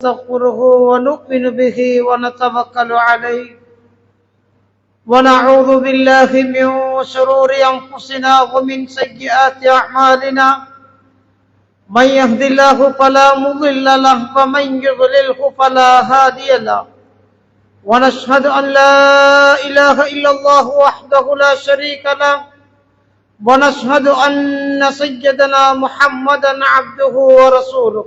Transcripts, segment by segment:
نستغفره ونؤمن به ونتوكل عليه ونعوذ بالله من شرور أنفسنا ومن سيئات أعمالنا من يهد الله فلا مضل له ومن يضلله فلا هادي له ونشهد أن لا إله إلا الله وحده لا شريك له ونشهد أن سيدنا محمدا عبده ورسوله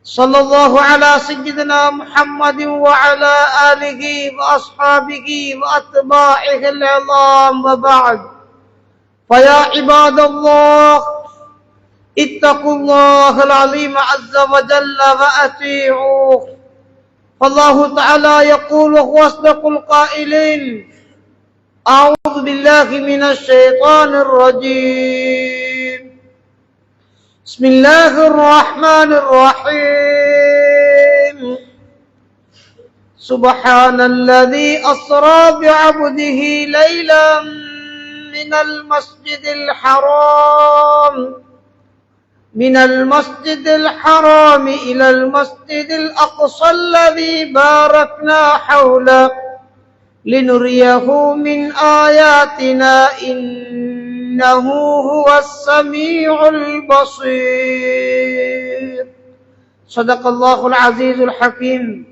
صلى الله على سيدنا محمد وعلى آله وأصحابه وأتباعه العظام وبعد فيا عباد الله اتقوا الله العظيم عز وجل وأطيعوه فالله تعالى يقول وهو أصدق القائلين أعوذ بالله من الشيطان الرجيم بسم الله الرحمن الرحيم سبحان الذي أسرى بعبده ليلا من المسجد الحرام إلى المسجد الأقصى الذي باركنا حوله لنريه من آياتنا إنه هو السميع البصير صدق الله العزيز الحكيم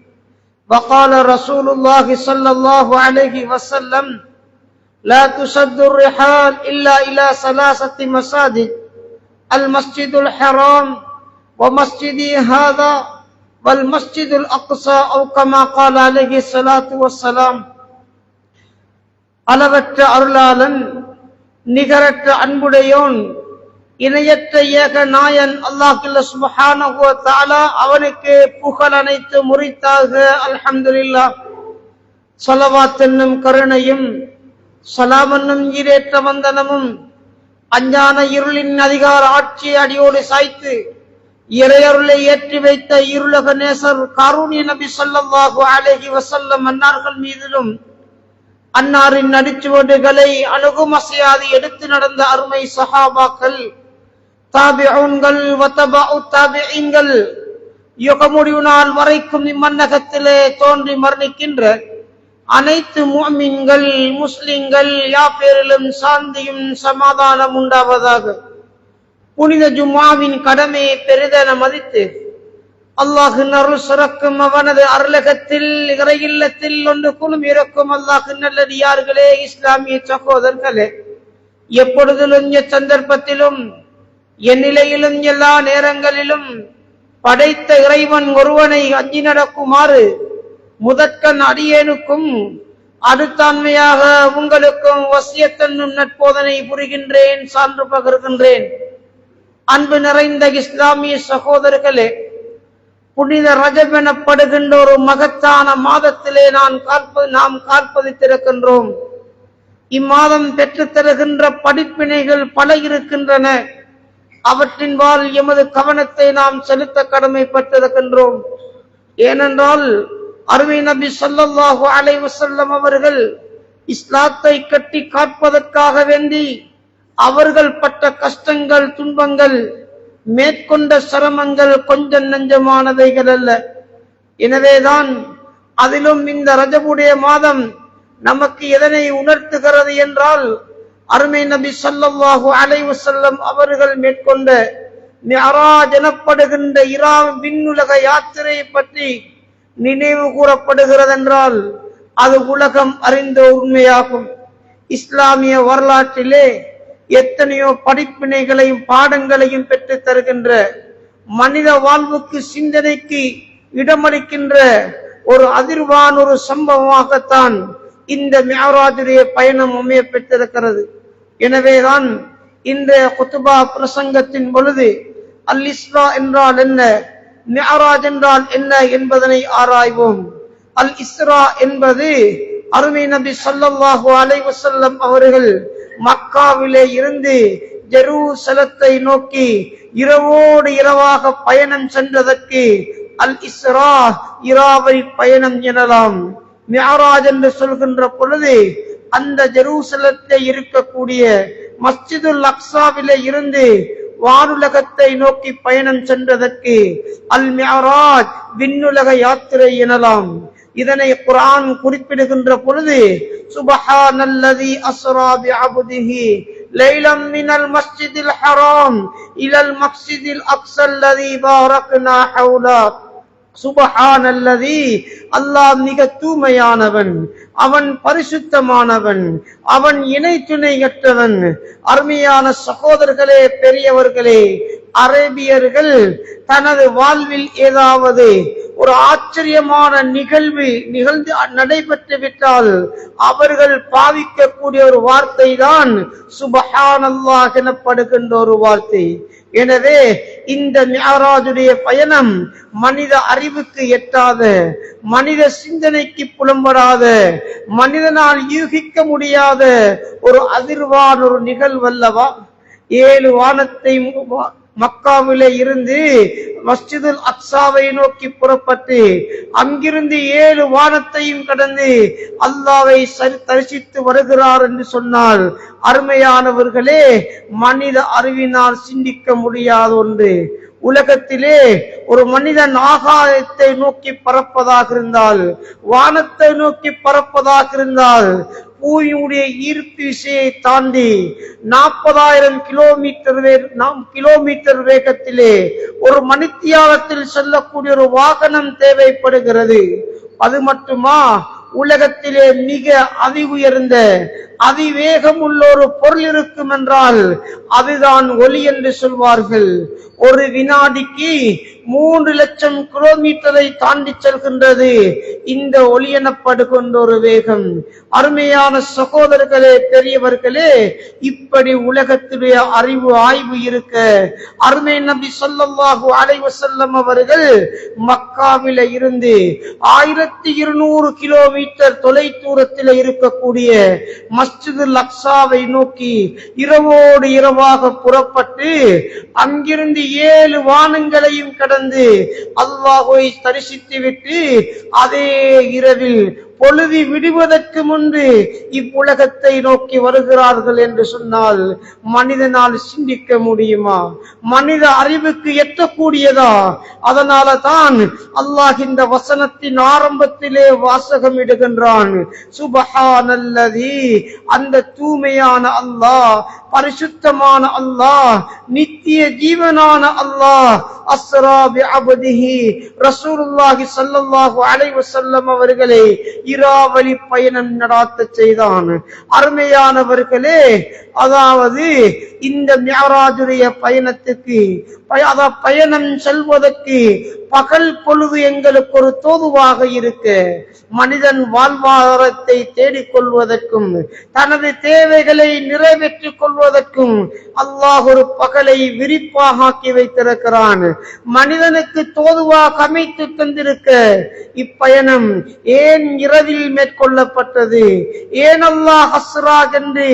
وقال رسول الله صلى الله عليه وسلم لا تشد الرحال إلا إلى ثلاثة مساجد المسجد الحرام ومسجدي هذا والمسجد الأقصى أو كما قال عليه الصلاة والسلام அளவற்ற அருளாளன் நிகரற்ற அன்புடையோன் இணையற்ற ஏக நாயன் அல்லாஹ் சுப்ஹானஹு வ தஆலா அவனுக்கு புகழ் அனைத்து முறித்தாக அல்ஹம்துலில்லாஹ். ஸலவாத் என்னும் கருணையும் ஸலாம் என்னும் ஈரேற்ற வந்தனமும் அஞ்ஞான இருளின் அதிகார ஆட்சியை அடியோடு சாய்த்து இறையருளை ஏற்றி வைத்த இருளக நேசர் காரூணிய நபி ஸல்லல்லாஹு அலைஹி வஸல்லம் அன்னார்கள் மீதிலும் அன்னாரின் நடிச்சுவடுகளை அணுகுமசையாது எடுத்து நடந்த அருமை சஹாபாக்கள் தாபிஊன்கள் வதபஉ தாபிஈன்கள் யுகமுடிவு நாள் வரைக்கும் இம்மன்னகத்திலே தோன்றி மரணிக்கின்ற அனைத்து முஃமின்கள் முஸ்லிம்கள் யாப்பேரிலும் சாந்தியும் சமாதானம் உண்டாவதாக. புனித ஜும்ஆவின் கடமையை பெரிதென மதித்து அல்லாஹின் அருள் சுரக்கும் அவனது அருளகத்தில் இறையில்லத்தில் ஒன்று குழும் இருக்கும் அல்லாஹின் நல்லடியார்களே, இஸ்லாமிய சகோதரர்களே, எப்பொழுதிலும் சந்தர்ப்பத்திலும் என் நிலையிலும் எல்லா நேரங்களிலும் படைத்த இறைவன் ஒருவனை அஞ்சி நடக்குமாறு முதற்கண் அடியேனுக்கும் அடுத்தாண்மையாக உங்களுக்கும் வசியத்தன்னும் நட்போதனை புரிகின்றேன், சான்று பகர்கின்றேன். அன்பு நிறைந்த இஸ்லாமிய சகோதரர்களே, புனித ரஜப் எனப்படுகின்ற ஒரு மகத்தான மாதத்திலே நாம் கால்பதித்திருக்கின்றோம். இம்மாதம் பெற்றுத் தருகின்ற படிப்பினைகள் பல இருக்கின்றன. அவற்றின் வாழ் எமது கவனத்தை நாம் செலுத்த கடமைப்பட்டிருக்கின்றோம். ஏனென்றால் அருமை நபி ஸல்லல்லாஹு அலைஹி வஸல்லம் அவர்கள் இஸ்லாத்தை கட்டி காப்பதற்காக வேண்டி அவர்கள் பட்ட கஷ்டங்கள் துன்பங்கள் மேற்கொண்ட சிரமங்கள் கொஞ்சம் நெஞ்சமானதைகள் அல்ல. எனவேதான் அதிலும் இந்த ரஜபுடைய மாதம் நமக்கு எதனை உணர்த்துகிறது என்றால் அருமை நபி ஸல்லல்லாஹு அலைஹி வஸல்லம் அவர்கள் மேற்கொண்ட மிஅராஜ் எனப்படுகின்ற விண்ணுலக யாத்திரையை பற்றி நினைவு கூறப்படுகிறது என்றால் அது உலகம் அறிந்த உண்மையாகும். இஸ்லாமிய வரலாற்றிலே எத்தனையோ படிப்பினைகளையும் பாடங்களையும் பெற்று தருகின்ற மனித வாழ்வுக்கு சிந்தனைக்கு இடமளிக்கின்ற ஒரு அதிர்வான ஒரு சம்பவமாகத்தான் இந்த மிஅராஜுடைய பயணம் அமைய பெற்றிருக்கிறது. எனவேதான் இந்த குத்பா பிரசங்கத்தின் பொழுது அல் இஸ்ரா என்றால் என்ன, மிஅராஜ் என்றால் என்ன என்பதனை ஆராய்வோம். அல் இஸ்ரா என்பது அருமை நபி ஸல்லல்லாஹு அலைஹி வஸல்லம் அவர்கள் மக்காவிலே இருந்து ஜெருசலத்தை நோக்கி இரவோடு இரவாக பயணம் சென்றதற்கு அல் இஸ்ரா இராவை பயணம் எனலாம். மிஅராஜ் என்று சொல்கின்ற பொழுது அந்த ஜெருசலத்தை இருக்கக்கூடிய மஸ்ஜிதுல் அக்ஸாவிலே இருந்து வானுலகத்தை நோக்கி பயணம் சென்றதற்கு அல் மிஅராஜ் விண்ணுலக யாத்திரை எனலாம். இதனை குர்ஆன் குறிப்பிடுகின்ற பொழுது சுப்ஹானல்லதி அஸ்ரா பிஅப்திஹி லைலம் மினல் மஸ்ஜிதில் ஹராம் இலல் மஸ்ஜிதில் அக்ஸல்லதி பாரக்னா ஹவுலா. சுப்ஹானல்லதி, அல்லாஹ் மிக தூய்மையானவன், அவன் பரிசுத்தமானவன், அவன் இணை துணையற்றவன். அருமையான சகோதரர்களே, பெரியவர்களே, அரேபியர்கள் தனது வாழ்வில் ஏதாவது ஒரு ஆச்சரியமான நிகழ்வு நடைபெற்று விட்டால் அவர்கள் பாவிக்கக்கூடிய ஒரு வார்த்தை தான் சுப்ஹானல்லாஹ் எனப்படுகின்ற ஒரு வார்த்தை. எனவே இந்த மிஅராஜுடைய பயணம் மனித அறிவுக்கு எட்டாத, மனித சிந்தனைக்கு புலம்படாத, மனிதனால் யூகிக்க முடியாத ஒரு அதிர்வான ஒரு நிகழ்வல்லவா. 7 வானத்தை மக்காவிலே இருந்து மஸ்ஜிதுல் அக்ஸாவை நோக்கி புறப்பட்டு அங்கிருந்து 7 வானத்தையும் கடந்து அல்லாஹ்வை தரிசித்து வருகிறார் என்று சொன்னால், அருமையானவர்களே, மனித அறிவினால் சிந்திக்க முடியாத ஒன்று. உலகத்திலே ஒரு மனிதன் ஆகாயத்தை நோக்கி பறப்பதாக இருந்தால், வானத்தை நோக்கி பறப்பதாக இருந்தால், பூமியுடைய ஈர்ப்பு விசையை தாண்டி 40,000 கிலோமீட்டர் வேகத்திலே ஒரு மணித்தியாலத்தில் செல்லக்கூடிய ஒரு வாகனம் தேவைப்படுகிறது. அது மட்டுமா, உலகத்திலே மிக உயர்ந்த அதிவேகம் உள்ள ஒரு பொருள் இருக்கும் என்றால் அதுதான் ஒலி என்று சொல்வார்கள். ஒரு வினாடிக்கு 3 லட்சம் கிலோமீட்டரை தாண்டி செல்கின்றது இந்த ஒலி எனப்படுகின்ற ஒரு வேகம். அருமையான சகோதரர்களே, பெரியவர்களே, இப்படி உலகத்துடைய அறிவு ஆய்வு இருக்க அருமை நபி ஸல்லல்லாஹு அலைஹி வஸல்லம் அவர்கள் மக்காவில இருந்து 1200 கிலோமீட்டர் தொலை தூரத்தில் இருக்கக்கூடிய மஸ்ஜிதுல் அக்ஸாவை நோக்கி இரவோடு இரவாக புறப்பட்டு அங்கிருந்து 7 வானங்களையும் கடந்து அல்லாஹ்வை தரிசித்து விட்டு அதே இரவில் பொழுது விடுவதற்கு முன்பு இவ்வுலகத்தை நோக்கி வருகிறார்கள் என்று சொன்னால் மனிதனால் சிந்திக்க முடியுமா? மனித அறிவுக்கு எட்டக்கூடியதா? அதனால தான் அல்லாஹ் இந்த வசனத்தின் ஆரம்பத்திலே வாசகம் இடுகின்றான், சுப்ஹானல்லதி, அந்த தூய்மையான அல்லாஹ், பரிசுத்தமான அல்லாஹ், நித்திய ஜீவனான அல்லாஹ், அஸ்ரா பிஅப்திஹி, ரசூலுல்லாஹி ஸல்லல்லாஹு அலைஹி வஸல்லம் அவர்களை இராவலி பயணம் நடாத்த செய்தான். அருமையானவர்களே, அதாவது இந்த மிஅராஜுடைய பயணத்துக்கு பயணம் செல்வதற்கு பகல் பொழுது எங்களுக்கு ஒரு தோதுவாக இருக்க, மனிதன் வாழ்வாதாரத்தை தேடிக்கொள்வதற்கும் தனது தேவைகளை நிறைவேற்றிக் கொள்வதற்கும் அல்லாஹ் ஒரு பகலை விரிப்பாக ஆக்கி வைத்திருக்கிறான். மனிதனுக்கு தோதுவாக அமைத்து தந்திருக்க இப்பயணம் ஏன் இரவில் மேற்கொள்ளப்பட்டது? ஏன் அல்லாஹ் அஸ்ரா என்று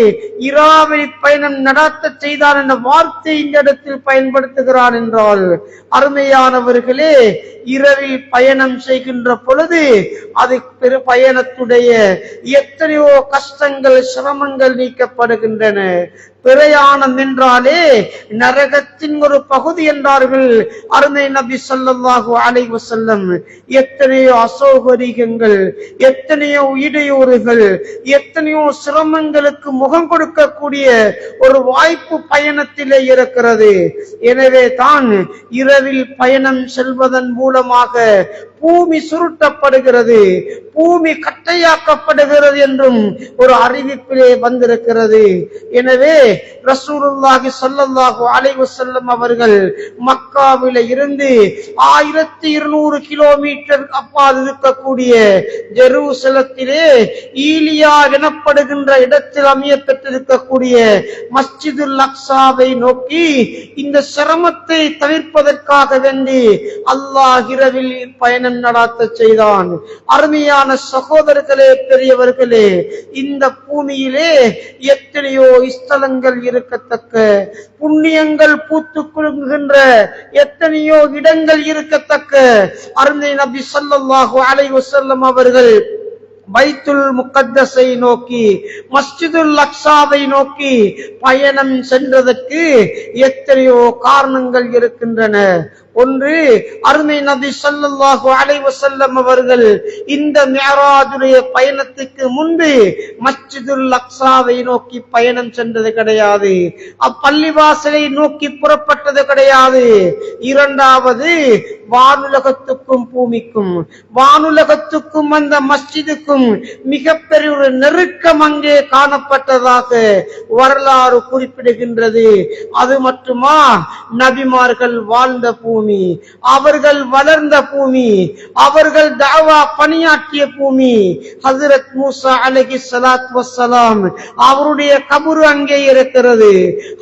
இராவலி பயணம் நடாத்த செய்தான் என்ற வார்த்தை இந்த இடத்தில் பயன்படுத்துகிறான் என்றால், அருமையானவர்களே, இரவில் பயணம் செய்கின்ற பொழுது அது பயணத்துடைய எத்தனையோ கஷ்டங்கள், சிரமங்கள் நீக்கப்படுகின்றன. பிரயாணம் என்றாலே நரகத்தின் ஒரு பகுதி என்றார்கள் அருமை நபி ஸல்லல்லாஹு அலைஹி வஸல்லம். எத்தனையோ அசௌகரியங்கள், எத்தனையோ இடையூறுகள், எத்தனையோ சிரமங்களுக்கு முகம் கொடுக்கக்கூடிய ஒரு வாய்ப்பு பயணத்திலே இருக்கிறது. எனவே தான் இரவில் பயணம் செல்வதன் மூலமாக பூமி சுருட்டப்படுகிறது, பூமி கட்டையாக்கப்படுகிறது என்றும் ஒரு அறிவிப்பிலே வந்திருக்கிறது. எனவே ரசூலுல்லாஹி ஸல்லல்லாஹு அலைஹி வஸல்லம் அவர்கள் மக்காவில இருந்து 1200 கிலோமீட்டர் அப்பால் இருக்கக்கூடிய ஜெருசலத்திலே ஈலியா எனப்படுகின்ற இடத்தில் அமையப்பட்டிருக்கக்கூடிய மஸ்ஜிதுல் அக்ஸாவை நோக்கி இந்த சிரமத்தை தவிர்ப்பதற்காக வேண்டி அல்லாஹ் இரவில் பயணம் நடாத்த செய்தான். அருமையான சகோதரர்களே, பெரியவர்களே, இந்த பூமியிலே எத்தனையோ ஸ்தலங்கள் இருக்கத்தக்க, புண்ணியங்கள் பூத்து குலுங்குகின்ற எத்தனையோ இடங்கள் இருக்கத்தக்க அருமை நபி ஸல்லல்லாஹு அலைஹி வஸல்லம் அவர்கள் பைத்துல் முகத்தஸை நோக்கி, மஸ்ஜிதுல் அக்ஸாவை நோக்கி பயணம் சென்றதற்கு எத்தனையோ காரணங்கள் இருக்கின்றன. ஒன்று, அருமை நபி ஸல்லல்லாஹு அலைஹி வஸல்லம் அவர்கள் இந்த மிஅராஜுடைய பயணத்துக்கு முன்பு மஸ்ஜிதுல் அக்ஸாவை நோக்கி பயணம் சென்றது கிடையாது, அப்பள்ளிவாசலை நோக்கி புறப்பட்டது கிடையாது. இரண்டாவது, வானுலகத்துக்கும் பூமிக்கும், வானுலகத்துக்கும் அந்த மஸ்ஜிதுக்கும் மிகப்பெரிய ஒரு நெருக்கம் அங்கே காணப்பட்டதாக வரலாறு குறிப்பிடுகின்றது. அது மட்டுமா, நபிமார்கள் வாழ்ந்த பூமி, அவர்கள் வளர்ந்த பூமி, அவர்கள் தஅவா பணியாற்றிய பூமி. ஹஜ்ரத் மூசா அலைஹிஸ்ஸலாத்து வஸ்ஸலாம் அவருடைய கபர் அங்கே இருக்கிறது.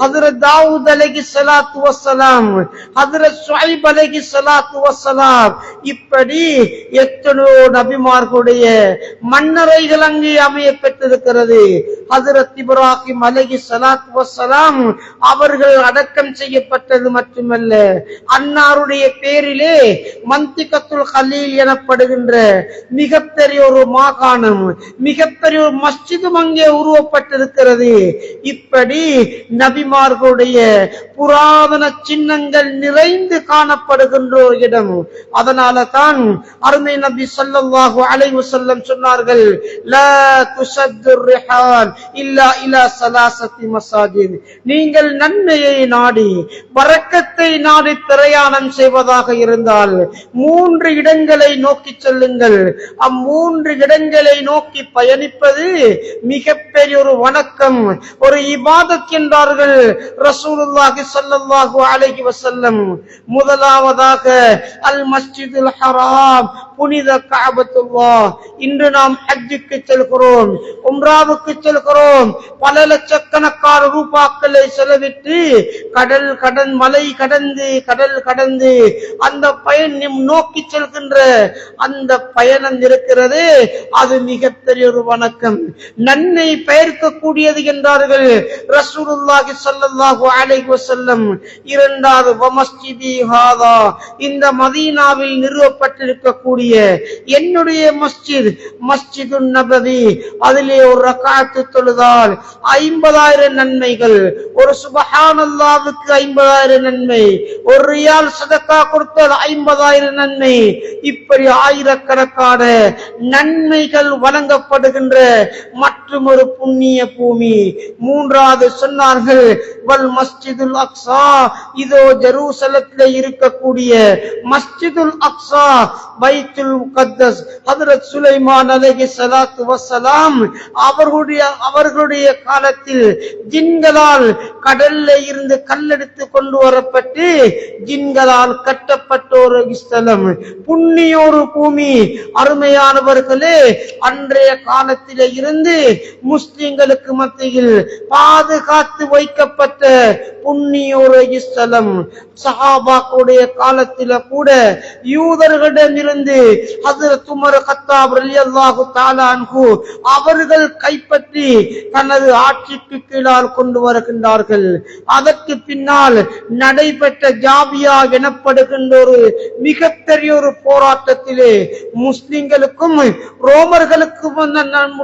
ஹஜ்ரத் தாவூத் அலைஹிஸ்ஸலாத்து வஸ்ஸலாம், ஹஜ்ரத் ஷுஐப் அலைஹிஸ்ஸலாத்து வஸ்ஸலாம், இப்படி எத்தனையோ நபிமார்களுடைய மன்னரைகள் அங்கே அமைய பெற்றிருக்கிறது. ஹஜ்ரத் இப்ராஹிம் அலைஹிஸ்ஸலாத்து வஸ்ஸலாம் அவர்கள் அடக்கம் செய்யப்பட்டது மட்டுமல்ல, அன்னாருடைய பேரிலே மந்திகத்துல் கலீல் எனப்படுகின்ற மிகப்பெரிய ஒரு மாகாணம், மிகப்பெரிய ஒரு மஸ்ஜிதும் அங்கே உருவப்பட்டிருக்கிறது. இப்படி நபிமார்களுடைய புராதன சின்னங்கள் நிறைந்து காணப்படுகின்ற ஒரு இடம். அதனால தான் அருமை நபி ஸல்லல்லாஹு அலைஹி வஸல்லம் சொன்னார்கள், லா துஷத்துர் ரிஹால் இல்லா இலா ஸலாஸத்தி மஸாஜித். நீங்கள் நன்மையை நாடி பரக்கத்தை நாடி பிரயாணம் செய்வதாக இருந்தால் 3 இடங்களை நோக்கி செல்லுங்கள். அம்மூன்று இடங்களை நோக்கி பயணிப்பது மிகப்பெரிய ஒரு வணக்கம், ஒரு இபாதத் என்றார்கள் ரசூலுல்லாஹி ஸல்லல்லாஹு அலைஹி வஸல்லம். முதலாவதாக அல் மஸ்ஜிதுல் ஹராம், புனித கஅபத்துல்லாஹ். இன்று நாம் ஹஜ்ஜுக்கு செல்கிறோம், உம்ராவுக்கு செல்கிறோம், பல லட்சக்கணக்கான ரூபாக்களை செலவிட்டு கடல் கடந்து மலை கடந்து கடல் கடந்து அந்த பயணம் நோக்கி செல்கின்ற அந்த பயணம் இருக்கிறது, அது மிகப்பெரிய ஒரு வணக்கம், நன்மை பெயர்க்கக்கூடியது என்றார்கள் ரசூலுல்லாஹி ஸல்லல்லாஹு அலைஹி வஸல்லம். இரண்டாவது, வமஸ்ஜிதி ஹாதா, இந்த மதீனாவில் நிறுவப்பட்டிருக்கக்கூடிய என்னுடைய மஸ்ஜித், மஸ்ஜிதுன் நபவி, அதிலே ஒரு ரக்அத் தொழுதால் 50,000 நன்மைகள், ஒரு சுப்ஹானல்லாஹ்வுக்கு 50,000 நன்மை, ஒரு ரியால் சதக்கா கொடுத்தால் 50,000 நன்மை. இப்படி ஆயிரக்கணக்கான நன்மைகள் வழங்கப்படுகின்ற மற்றும் ஒரு புண்ணிய பூமி. மூன்றாவது சொன்னார்கள், வல் மஸ்ஜிதுல் அக்ஸா, இதோ ஜெருசலத்தில் இருக்கக்கூடிய மஸ்ஜிதுல் அக்ஸா, பைத்துல் முகத்தஸ். ஹஜ்ரத் சுலைமான் அலைஹிஸ்ஸலாத்து வஸ்ஸலாம் அவர்களுடைய காலத்தில் ஜின்களால் கடல்ல இருந்து கல்லெடுத்து கொண்டு வரப்பட்டு ஜின்களால் கட்டப்பட்ட ஒரு ஸ்தலம், புண்ணிய ஒரு பூமி. அருமையானவர்களே, அன்றைய காலத்திலே இருந்து முஸ்லிம்களுக்கு மத்தியில் பாதுகாத்து வைக்கப்பட்ட புண்ணிய ஒரு ஸ்தலம். சஹாபாக்களுடைய காலத்தில கூட யூதர்களிடமிருந்து ஹஜ்ரத் உமர் கத்தாப் ரலியல்லாஹு தஆலா அன்ஹு அவர்கள் கைப்பற்றி தனது ஆட்சிக்கு கீழால் கொண்டு வருகின்றார்கள். அதற்கு பின்னால் நடைபெற்ற ஜாபியா எனப்படுகின்ற ஒரு மிகப்பெரிய ஒரு போராட்டத்திலே முஸ்லிம்களுக்கும்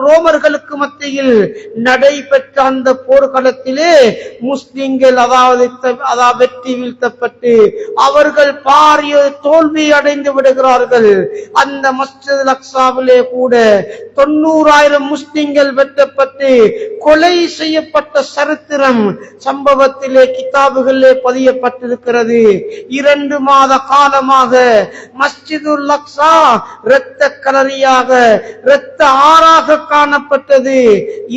ரோமர்களுக்கு மத்தியில் நடைபெற்ற அந்த போர்க்களத்திலே முஸ்லிம்கள் அதாவது வெற்றி வீழ்த்தப்பட்டு அவர்கள் பாரிய தோல்வி அடைந்து விடுகிறார்கள். அந்த மஸ்ஜிதுல் அக்ஸாவிலே கூட 90,000 முஸ்லிம்கள் வெட்டப்பட்டு கொலை செய்யப்பட்ட சரித்திரம் சம்பவத்திலே கிதாபுகளிலே பதியப்பட்டிருக்கிறது. 2 மாத காலமாக மஸ்ஜிதுல் அக்ஸா இரத்த கலரியாக, இரத்த ஆறாக காணப்பட்டது.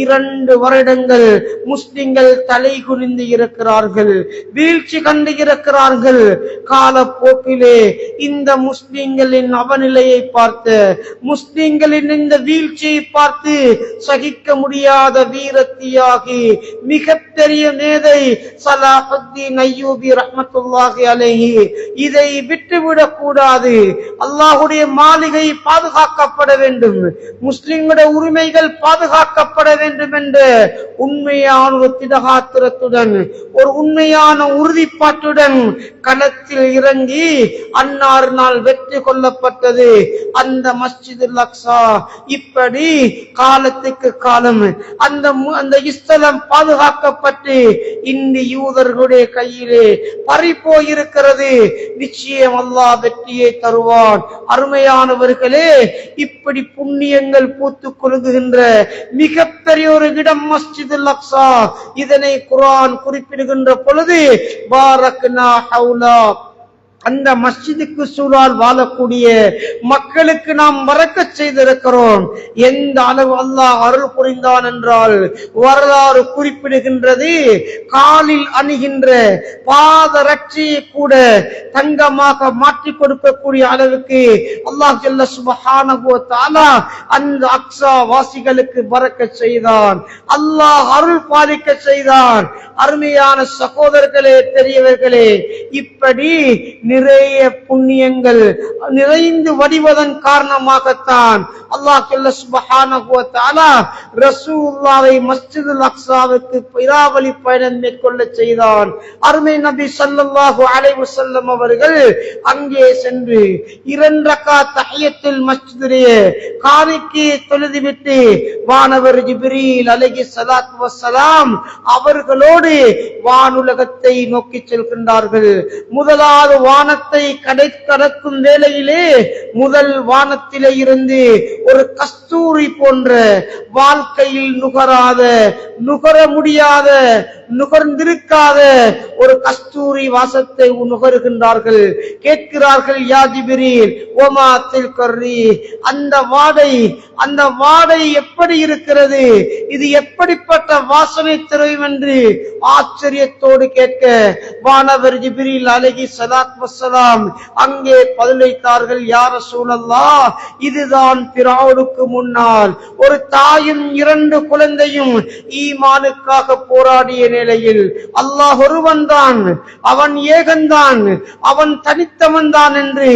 2 வருடங்கள் முஸ்லிம்கள் தலை குனிந்து இருக்கிறார்கள், வீழ்ச்சி கண்டு இருக்கிறார்கள். காலப்போக்கிலே இந்த முஸ்லிம்களின் அவநிலையை பார்த்து, முஸ்லிம்களின் இந்த வீழ்ச்சியை பார்த்து சகிக்க முடியாத வீரத்தியாகி மிகப்பெரிய மேதை ஸலாஹுத்தீன் அய்யூபி ரஹ்மத்துல்லாஹி அலைஹி, இதை விட்டுவிடக் கூடாது, அல்லாஹ்வுடைய மாளிகை பாதுகாக்கப்பட வேண்டும், முஸ்லிம்களுடைய உரிமைகள் பாதுகாக்கப்பட வேண்டும் என்ற உண்மையான ஒரு திடகாத்திரத்துடன் ஒரு உண்மையான உறுதிப்பாட்டுடன் களத்தில் இறங்கி அன்னார் நாள் வெற்றி கொள்ளப்பட்டது அந்த மஸ்ஜிதுல் அக்ஸா. இப்படி காலத்துக்கு காலம் அந்த ஸ்தலம் பாதுகாக்கப்பட்டு இன்று யூதர்களுடைய கையிலே பறிபோயிருக்கிறது. நிச்சயம் அல்லாஹ் வெற்றியை தருவான். அருமையானவர்களே, இப்படி புண்ணியங்கள் பூத்துக் கொள்கின்ற மிகப்பெரிய ஒரு இடம் மஸ்ஜிதுல் அக்ஸா. இதனை குர்ஆன் குறிப்பிடுகின்ற பொழுது பாரக்னா ஹவுலா, அந்த மஸ்ஜிதுக்கு சூழல் வாழக்கூடிய மக்களுக்கு நாம் பரக்கத் செய்திருக்கிறோம். எந்த அளவு அல்லாஹ் அருள் புரிந்தான் என்றால் வரலாறு குறிப்பிடுகின்றது, காலில் அணிகின்ற பாதரட்சியை கூட தங்கமாக மாற்றி கொடுக்கக்கூடிய அளவுக்கு அல்லாஹ் ஜல்ல சுப்ஹானஹு வ தஆலா அந்த அக்ஸா வாசிகளுக்கு பரக்கத் செய்தான். அல்லாஹ் அருள் பாலிக்க செய்தான். அருமையான சகோதரர்களே, பெரியவர்களே, இப்படி நிறைய புண்ணியங்கள் நிறைந்து வடிவதன் காரணமாகத்தான் அல்லாஹ் ஜல்ல சுப்ஹானஹு வ தஆலா ரசூலுல்லாஹை மஸ்ஜிதுல் அக்ஸாவுக்கு பிராவலி பயணம் மேற்கொள்ள செய்தான். அருமை நபி ஸல்லல்லாஹு அலைஹி வஸல்லம் அவர்கள் அங்கே சென்று 2 ரக்காத் தஹியத்துல் மஸ்ஜிதிலே காணிக்கையை தொழுதுவிட்டு வானவர் ஜிப்ரீல் அலைஹிஸ்ஸலாத்து வஸ்ஸலாம் அவர்களோடு வானுலகத்தை நோக்கி செல்கின்றார்கள். முதலாவது வானத்தை கடக்கும் வேளையிலே முதல் வானத்திலே இருந்து ஒரு கஸ்தூரி போன்ற வாழ்க்கையில் நுகர முடியாத நுகர்ந்திருக்காத ஒரு கஸ்தூரி வாசத்தை நுகருகின்றார்கள். கேட்கிறார்கள், யா ஜிப்ரீல் வமா தில்கர்ரி, அந்த வாடை எப்படி இருக்கிறது, இது எப்படிப்பட்ட வாசனை தரும் என்று ஆச்சரியத்தோடு கேட்க வானவர் ஜிப்ரீல் அலைஹிஸ்ஸலாத்து வஸ்ஸலாம் அங்கே பதிலளித்தார்கள், யா ரசூலல்லாஹ், இதுதான் ஃபிரௌனுக்கு முன்னால் ஒரு தாயும் 2 குழந்தையும் ஈமானுக்காக போராடிய நிலையில் அல்லாஹ் ஒருவன் தான், அவன் ஏகன்தான், அவன் தனித்தவன் தான் என்று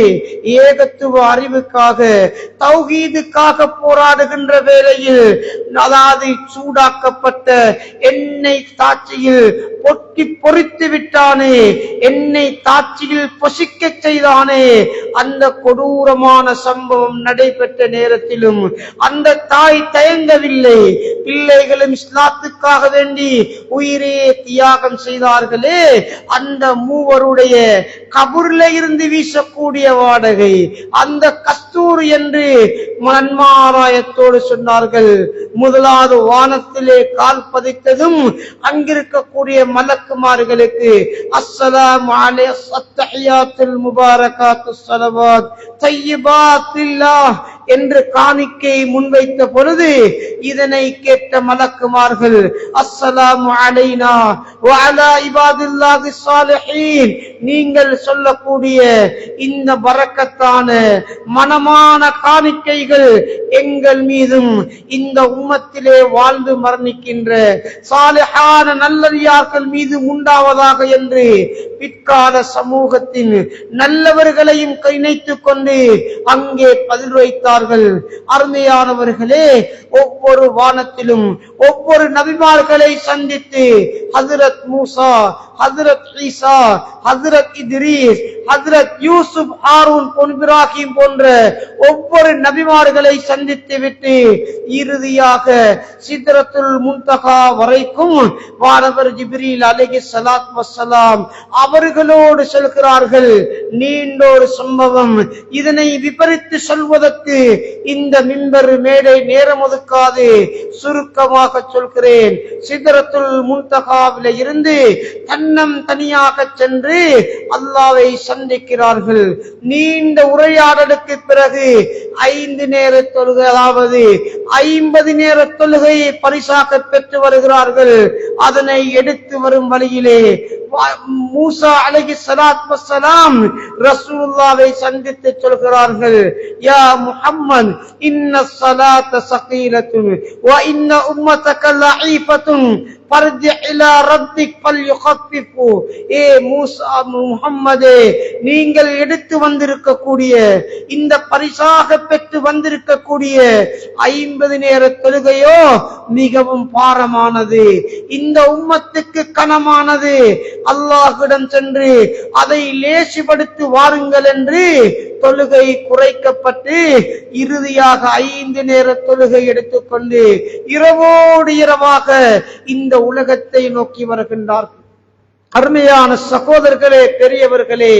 ஏகத்துவ அறிவுக்காக தௌஹீதுக்காக போராடுகின்ற வேளையில் அதாவது சூடாக்கப்பட்ட எண்ணெய் தாட்சியில் பொட்டி பொறித்து விட்டானே, எண்ணெய் தாட்சியில் பொசிக்க செய்தானே, அந்த கொடூரமான சம்பவம் நடைபெற்ற நேரத்திலும் அந்த தாய் தயங்கவில்லை. பிள்ளைகளும் இஸ்லாத்துக்காக வேண்டி உயிரே தியாகம் செய்தார்களே, அந்த மூவருடைய கபூர்ல இருந்து வீசக்கூடிய வாடகை அந்த கஸ்தூரி என்று மன்மாராயத்தோடு சொன்னார்கள். முதலாவது வானத்திலே கால் பதித்ததும் அங்கிருக்கக்கூடிய மலக்குமார்களுக்கு அஸ்ஸலாமு அலைக்கும் அத்தஹியாத்துல் முபாரகாத்துஸ் ஸலவாத் தய்யிபாத் லில்லாஹ் என்று காணிக்கை முன்வைத்த பொழுது இதனை கேட்ட மலக்குமார்கள் அஸ்ஸலாமு அலைனா வ அலா இபாதில்லாஹிஸ் ஸாலிஹீன், நீங்கள் சொல்லக்கூடிய இந்த பரக்கத்தான மனமான காணிக்கைகள் எங்கள் மீதும் இந்த உம்மத்திலே வாழ்ந்து மரணிக்கின்ற சாலிஹான நல்லடியார்கள் மீது உண்டாவதாக என்று பிற்கால சமூகத்தின் நல்லவர்களையும் இணைத்துக் கொண்டு அங்கே பதில் வைத்தார்கள். அருமையானவர்களே, ஒவ்வொரு வானத்திலும் ஒவ்வொரு நபிமார்களை சந்தித்து ஹஜ்ரத் மூசா, ஹஜ்ரத் ஈசா, ஹஜ்ரத் இத்ரீஸ், ஹஜ்ரத் யூசுப், ஹாரூன், இப்ராஹிம் போன்ற ஒவ்வொரு நபிமார்களை சந்தித்து விட்டு இறுதியாக சித்ரத்துல் முன்தகா வரைக்கும் வானவர் ஜிப்ரீல் அலைஹிஸ்ஸலாத்து வஸ்ஸலாம் அவர்களோடு செல்கிறார்கள். நீண்ட ஒரு சம்பவம், இதனை விபரித்து சொல்வதற்கு இந்த மிம்பர் மேடை நேரம் ஒதுக்காது, சுருக்கமாக சொல்கிறேன். சித்ரத்துல் முன்தகாவில இருந்து தன்னம் தனியாக சென்று அல்லாஹ்வை சந்திக்கிறார்கள். நீண்ட உரையாடலுக்கு பிறகு 5 நேர தொழுகை, அதாவது 50 நேர தொழுகையை பரிசாக பெற்று வருகிறார்கள். அதனை எடுத்து வரும் வழியிலே மூசா அலைஹிஸ்ஸலாத்து வஸ்ஸலாம் ரசூலுல்லாஹ்வை சந்தித்து சொல்கிறார்கள், யா முஹம்மத் இன்னஸ் ஸலாத்த ஸகீலத்துன் வ இன்ன உம்மத்தக லஈஃபத்துன் பர்ஜி இலா ரப்பிக் ஃபல்யுகஃபிஃபு. ஏ மூசா முஹம்மதே, நீங்கள் எடுத்து வந்திருக்கக்கூடிய இந்த பரிசாக பெற்று வந்திருக்கக்கூடிய 50 நேர தொழுகையோ மிகவும் பாரமானது, இந்த உம்மத்துக்கு கனமானது. அல்லாஹ்விடம் சென்று அதை லேசிப்படுத்தி வாருங்கள் என்று தொழுகை குறைக்கப்பட்டு இறுதியாக 5 நேர தொழுகை எடுத்துக்கொண்டு இரவோடு இரவாக இந்த உலகத்தை நோக்கி வருகின்றார்கள். அருமையான சகோதரர்களே, பெரியவர்களே,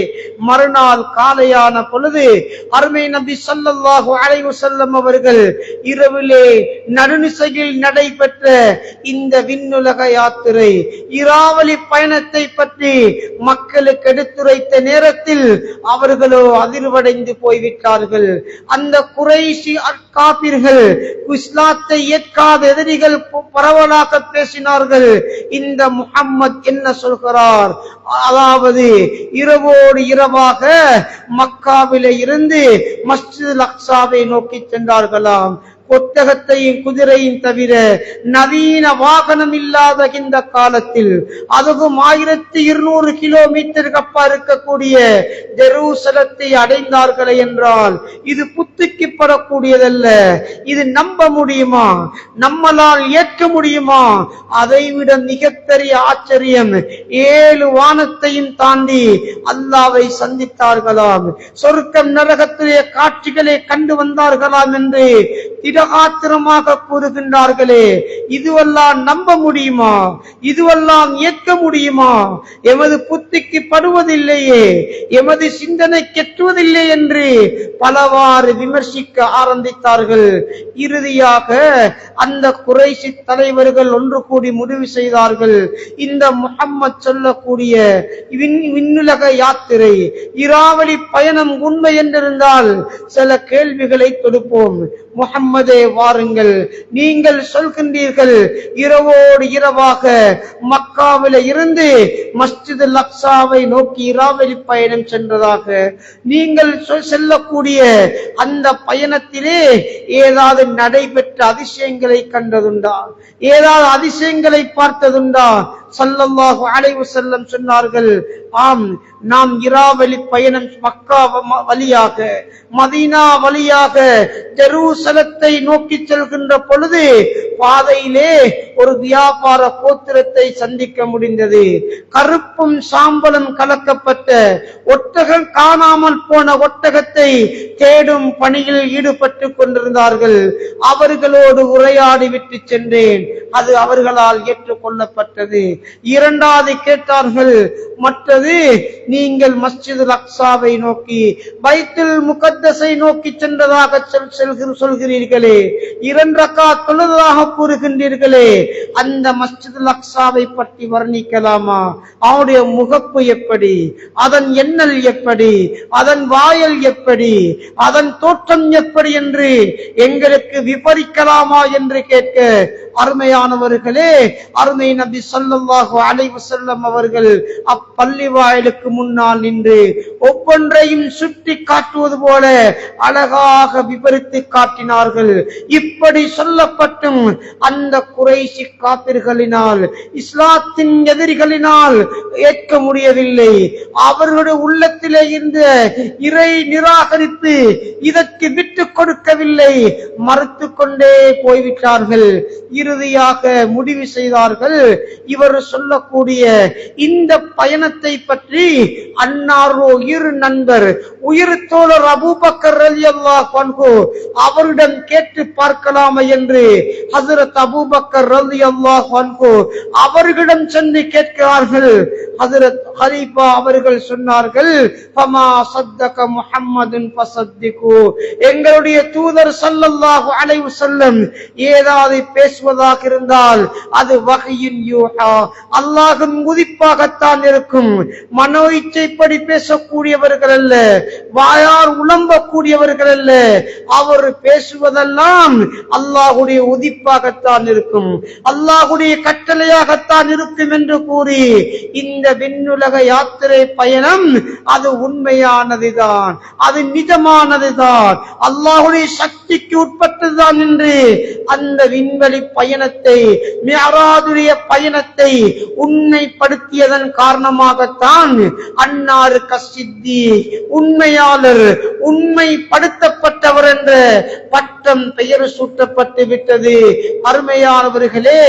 மறுநாள் காலையான பொழுது அருமை நபி ஸல்லல்லாஹு அலைஹி வஸல்லம் அவர்கள் இரவிலே நடுநிசையில் நடைபெற்ற இந்த விண்ணுலக யாத்திரை இராவலி பயணத்தை பற்றி மக்களுக்கு எடுத்துரைத்த நேரத்தில் அவர்களோ அதிர்வடைந்து போய்விட்டார்கள். அந்த குறைஷி காபிர்கள், இஸ்லாத்தை ஏற்காத எதிரிகள் பரவலாக பேசினார்கள். இந்த முஹம்மத் என்ன சொல்கிறார்? அதாவது இரவோடு இரவாக மக்காவிலே இருந்து மஸ்ஜிதுல் அக்ஸாவை நோக்கி சென்றார்களாம். ஒட்டகத்தையும் குதிரையும் தவிர நவீன வாகனம் இல்லாத இந்த காலத்தில், அதுவும் 1200 கிலோமீட்டருக்கு அப்பா இருக்கக்கூடிய ஜெருசலத்தை அடைந்தார்களே என்றால் இது புத்திக்கப்படக்கூடியதல்ல. இது நம்ப முடியுமா? நம்மளால் ஏற்க முடியுமா? அதைவிட மிகப்பெரிய ஆச்சரியம், 7 வானத்தையும் தாண்டி அல்லாஹ்வை சந்தித்தார்களாம். சொர்க்கம் நரகத்திலே காட்சிகளை கண்டு வந்தார்களாம் என்று திடகாத்திரமாக கூறுகின்றார்களே. இதுவெல்லாம் நம்ப முடியுமா? இதுவெல்லாம் ஏற்க முடியுமா? எமது புத்திக்கு படுவதில்லையே, எமது சிந்தனை கெட்டுவதில்லை என்று பலவாறு விமர்சிக்க ஆரம்பித்தார்கள். இறுதியாக அந்த குறைஷி தலைவர்கள் ஒன்று கூடி முடிவு செய்தார்கள், இந்த முஹம்மத் சொல்லக்கூடிய விண்ணுலக யாத்திரை இராவலி பயணம் உண்மை என்றிருந்தால் சில கேள்விகளை தொடுப்போம். முஹம்மதே, வாருங்கள், நீங்கள் சொல்கின்றீர்கள் இரவோடு இரவாக மக்காவில இருந்து மஸ்ஜிதுல் அக்ஸாவை நோக்கி இராவலி பயணம் சென்றதாக. நீங்கள் செல்லக்கூடிய அந்த பயணத்திலே ஏதாவது நடைபெற்ற அதிசயங்களை கண்டதுண்டா? ஏதாவது அதிசயங்களை பார்த்ததுண்டா? ஸல்லல்லாஹு அலைஹி வஸல்லம் சொன்னார்கள், ஆம், நாம் இராவலி பயணம் மக்கா வழியாக மதீனா வழியாக ஜெருசலத்தை நோக்கி செல்கின்ற பொழுது பாதையிலே ஒரு வியாபார கோத்திரத்தை சந்திக்க முடிந்தது. கருப்பும் சாம்பலும் கலக்கப்பட்ட ஒட்டகம், காணாமல் போன ஒட்டகத்தை தேடும் பணியில் ஈடுபட்டு கொண்டிருந்தார்கள். அவர்களோடு உரையாடி விட்டு சென்றேன். அது அவர்களால் ஏற்றுக்கொள்ளப்பட்டது. இரண்டாவது கேட்டார்கள், மற்றது நீங்கள் மஸ்ஜிதுல் அக்ஸாவை நோக்கி பைத்துல் முகத்தஸை நோக்கி சென்றதாக சொல்கிறீர்களே, 2 ரக்காத் தொழுததாக கூறுகின்றீர்களே, அந்த மஸ்ஜிதுல் அக்ஸாவை பற்றி வர்ணிக்கலாமா? அவனுடைய முகப்பு எப்படி, அதன் எண்ணல் எப்படி, அதன் வாயல் எப்படி, அதன் தோற்றம் எப்படி என்று எங்களுக்கு விவரிக்கலாமா என்று கேட்க, அருமையானவர்களே, அருமை நபி ஸல்லல்லாஹு அலைஹி வஸல்லம் அவர்கள் அப்பள்ளி வாயிலுக்கு முன்னால் நின்று ஒவ்வொன்றையும் சுட்டி காட்டுவது போல அழகாக விவரித்து காட்டினார்கள். இப்படி சொல்லப்பட்டும் அந்த குறைஷி காபிர்களினால், இஸ்லாத்தின் எதிரிகளினால் ஏற்க முடியவில்லை. அவர்களுடைய உள்ளத்திலே இருந்த இறை நிராகரிப்பு இதற்கு விட்டு கொடுக்கவில்லை, மறுத்து கொண்டே போய்விட்டார்கள். இறுதியாக முடிவு செய்தார்கள், இவர் சொல்லக்கூடிய இந்த பயணத்தை பற்றி அன்னாரோ இரு நண்பர், உயிர் தோழர் அபூபக்கர் ரலியல்லாஹு அன்ஹு அவரிடம் கேட்டு பார்க்கலாமா என்று ஹஜ்ரத் அபூபக்கர் ரலியல்லாஹு அன்ஹு அவர்களிடம் சென்று கேட்கிறார்கள். ஹஜ்ரத் ஹலீஃபா அவர்கள் சொன்னார்கள், ஃபமா ஸத்தக முஹம்மதுன் ஃபஸத்திகு, எங்களுடைய தூதர் ஸல்லல்லாஹு அலைஹி வஸல்லம் ஏதாவது பேசுவதாக இருந்தால் அது வஹ்யின் யூஹா, அல்லாஹ்வின் உதிப்பாகத்தான் இருக்கும். மனோ இச்சைப்படி பேசக்கூடியவர்கள் அல்ல, வாயார் உளம்பக்கூடியவர்கள் அல்ல. அவர் பேசுவதெல்லாம் அல்லாஹ்வுடைய உதிப்பாகத்தான் இருக்கும், அல்லாஹ்வுடைய கட்டளையாகத்தான் இருக்கும் என்று கூறி இந்த விண்ணுலக யாத்திரை பயணம் அது உண்மையானதுதான், அது நிஜமானதுதான், அல்லாஹ்வுடைய சக்திக்கு உட்பட்டதுதான் என்று அந்த விண்வெளி பயணத்தை, மிஅராஜுடைய பயணத்தை உண்மைப்படுத்தியதன் காரணமாகத்தான் அன்னார் கஸ்ஸித்தீக், உண்மையாளர், உண்மைப்படுத்தப்பட்டவர் என்ற பட்டம் பெயர் சூட்டப்பட்டு விட்டது. அருமையானவர்களே,